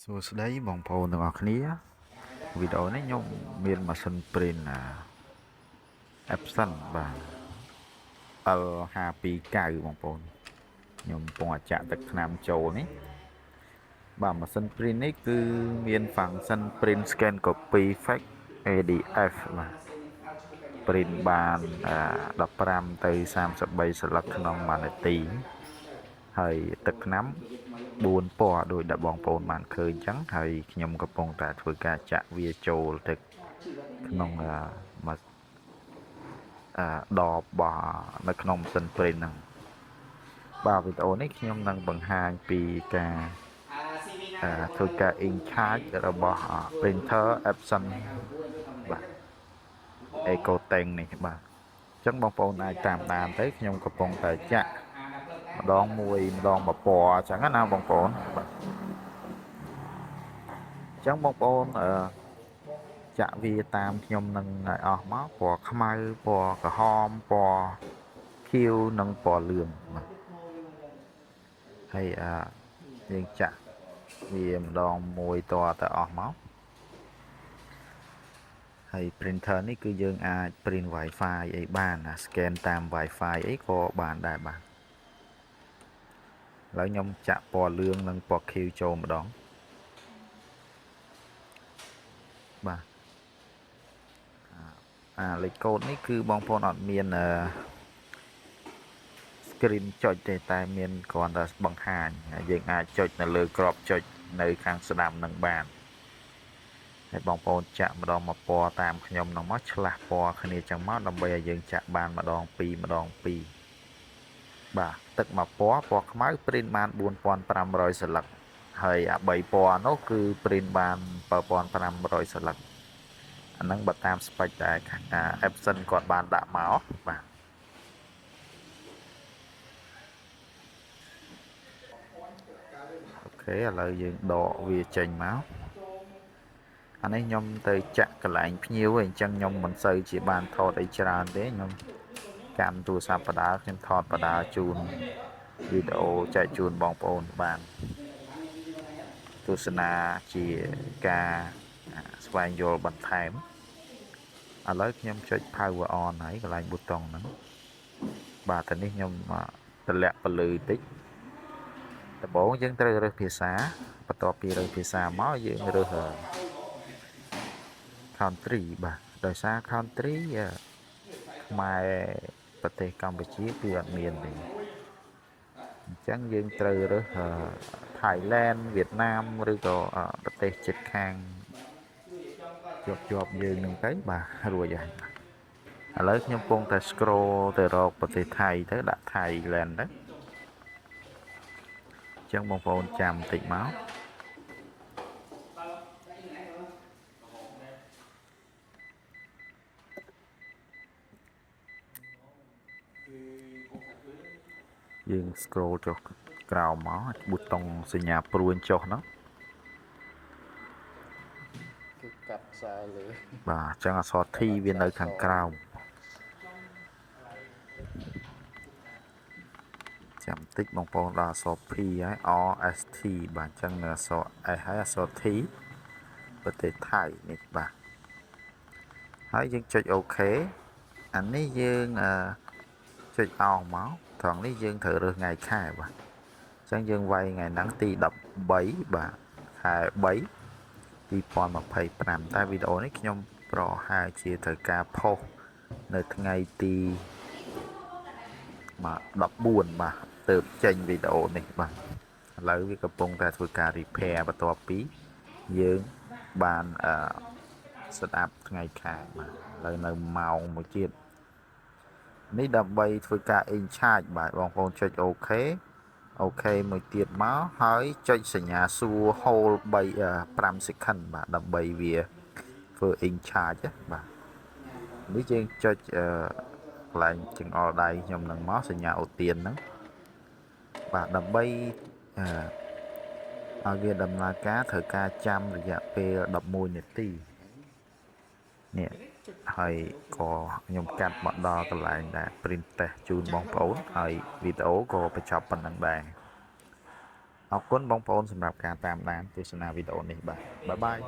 សួស្តីបងប្អូនទាំងអស់គ្នាវីដេអូនេះខ្ញុំមានម៉ាស៊ីន print Epson បាទ L529 បងប្អូនខ្ញុំកំពុងតែចាក់ទឹកថ្នាំចូលនេះបាទម៉ាស៊ីន print នេះគឺមាន function print scan copy fax ADF បាទ print បាន15ទៅ33សន្លឹកក្នុង1នាទីហើយទឹកថ្នាំ4ពណ៌ដោយដែលបងប្អូនបានឃើញអញ្ចឹងហើយខ្ញុំកំពុងតែធ្វើការចាក់វាចូលទៅក្នុងដបរបស់នៅក្នុងម៉ាស៊ីន print ហ្នឹងបាទវីដេអូនេះខ្ញុំនឹងបង្ហាញពីការធ្វើការ in charge របស់ printer Epson បាទ EcoTank នេះបាទអញ្ចឹងបងប្អូនអាចតាមដានទៅខ្ញុំកំពុងតែចាក់ម្ដងមួយម្ដងមួយពណ៌អញ្ចឹងណាបងប្អូនបាទអញ្ចឹងបងប្អូនចាក់វាតាមខ្ញុំនឹងឲ្យអស់មកពណ៌ខ្មៅពណ៌ក្រហមពណ៌ខៀវនិងពណ៌លឿងបាទហើយយើងចាក់វាម្ដងមួយតទៅអស់មកហើយ printer នេះគឺយើងអាច print Wi-Fi អីបានណា scan តាម Wi-Fi អីក៏បានដែរបាទឥឡូវខ្ញុំចាក់ពណ៌លឿងនិងពណ៌ខៀវចូលម្ដងបាទលេខកូដនេះគឺបងប្អូនអត់មានscreen ចុចទេតែមានគ្រាន់តែបង្ហាញយើងអាចចុចនៅលើក្របចុចនៅខាងស្ដាំនឹងបានហើយបងប្អូនចាក់ម្ដងមកពណ៌តាមខ្ញុំនោះមកឆ្លាស់ពណ៌គ្នាចឹងមកដើម្បីឲ្យយើងចាក់បានម្ដងពីរបាទទឹកមកពណ៌ខ្មៅ print បាន4500សន្លឹកហើយអា3ពណ៌នោះគឺ print បាន7500សន្លឹកអាហ្នឹងបើតាម spec ដែលEpson គាត់បានដាក់មកបាទអូខេឥឡូវយើងដកវាចេញមកអានេះខ្ញុំទៅចាក់កន្លែងភ្ញៀវអញ្ចឹងខ្ញុំមិនសូវជាបានថតអីច្រើនទេខ្ញុំកាន់ទូរស័ព្ទបដាខ្ញុំថតបដាជូនវីដេអូចែកជូនបងប្អូនបានទស្សនាជាការស្វែងយល់បន្ថែមឥឡូវខ្ញុំចុច power on ហើយកន្លែងប៊ូតុងហ្នឹងបាទតែនេះខ្ញុំតម្លាក់ពលឺតិចដំបូងយើងត្រូវរើសភាសាបន្ទាប់ពីរើសភាសាមកយើងរើសcountry បាទដោយសារ country ខ្មែរប្រទេសកម្ពុជាគឺអត់មានទេអញ្ចឹងយើងត្រូវរើសThailand វៀតណាមឬក៏ប្រទេសជិតខាងជាប់យើងនឹងទៅបាទរួចហើយឥឡូវខ្ញុំកំពុងតែ scroll ទៅរកប្រទេសថៃទៅដាក់ Thailand ទៅអញ្ចឹងបងប្អូនចាំបន្តិចមកយើង scroll ចុះក្រោមមកប៊ូតុងសញ្ញាព្រួញចុះហ្នឹងគឺកាត់ខ្សែលើបាទអញ្ចឹងអក្សរ T វានៅខាងក្រោមចាំបន្តិចបងប្អូនដល់អក្សរ P ហើយ RST បាទអញ្ចឹងនៅអក្សរ S ហើយអក្សរ T ប្រទេសថៃនេះបាទហើយយើងចុច OK អានេះយើងចុចអោសមកត្រង់នេះយើងត្រូវរើសថ្ងៃខែបាទអញ្ចឹងយើងវាយថ្ងៃហ្នឹងទី13បាទខែ3 2025តែវីដេអូនេះខ្ញុំប្រហែលជាត្រូវការផុសនៅថ្ងៃទី14បាទទើបចេញវីដេអូនេះបាទឥឡូវវាកំពុងតែធ្វើការ repair បន្ទាប់ពីយើងបានស្ដាប់ថ្ងៃខែបាទឥឡូវនៅម៉ោងមួយទៀតនេះដើម្បីធ្វើការ in charge បាទបងប្អូនចុច OK អូខេមួយទៀតមកហើយចុចសញ្ញាសួរ hold 5 second បាទដើម្បីវាធ្វើ in charge បាទនេះយើងចុចកន្លែងចង្អុលដៃខ្ញុំនឹងមកសញ្ញាអូទៀនហ្នឹងបាទដើម្បីឲ្យវាដំណើរការត្រូវការចាំរយៈពេល11នាទីនេះហើយក៏ខ្ញុំកាត់មកដល់កន្លែងដែល print test ជូនបងប្អូនហើយវីដេអូក៏បញ្ចប់ប៉ុណ្្នឹងដែរ អរគុណបងប្អូនសម្រាប់ការតាមដានទស្សនាវីដេអូនេះបាទបាយបាយ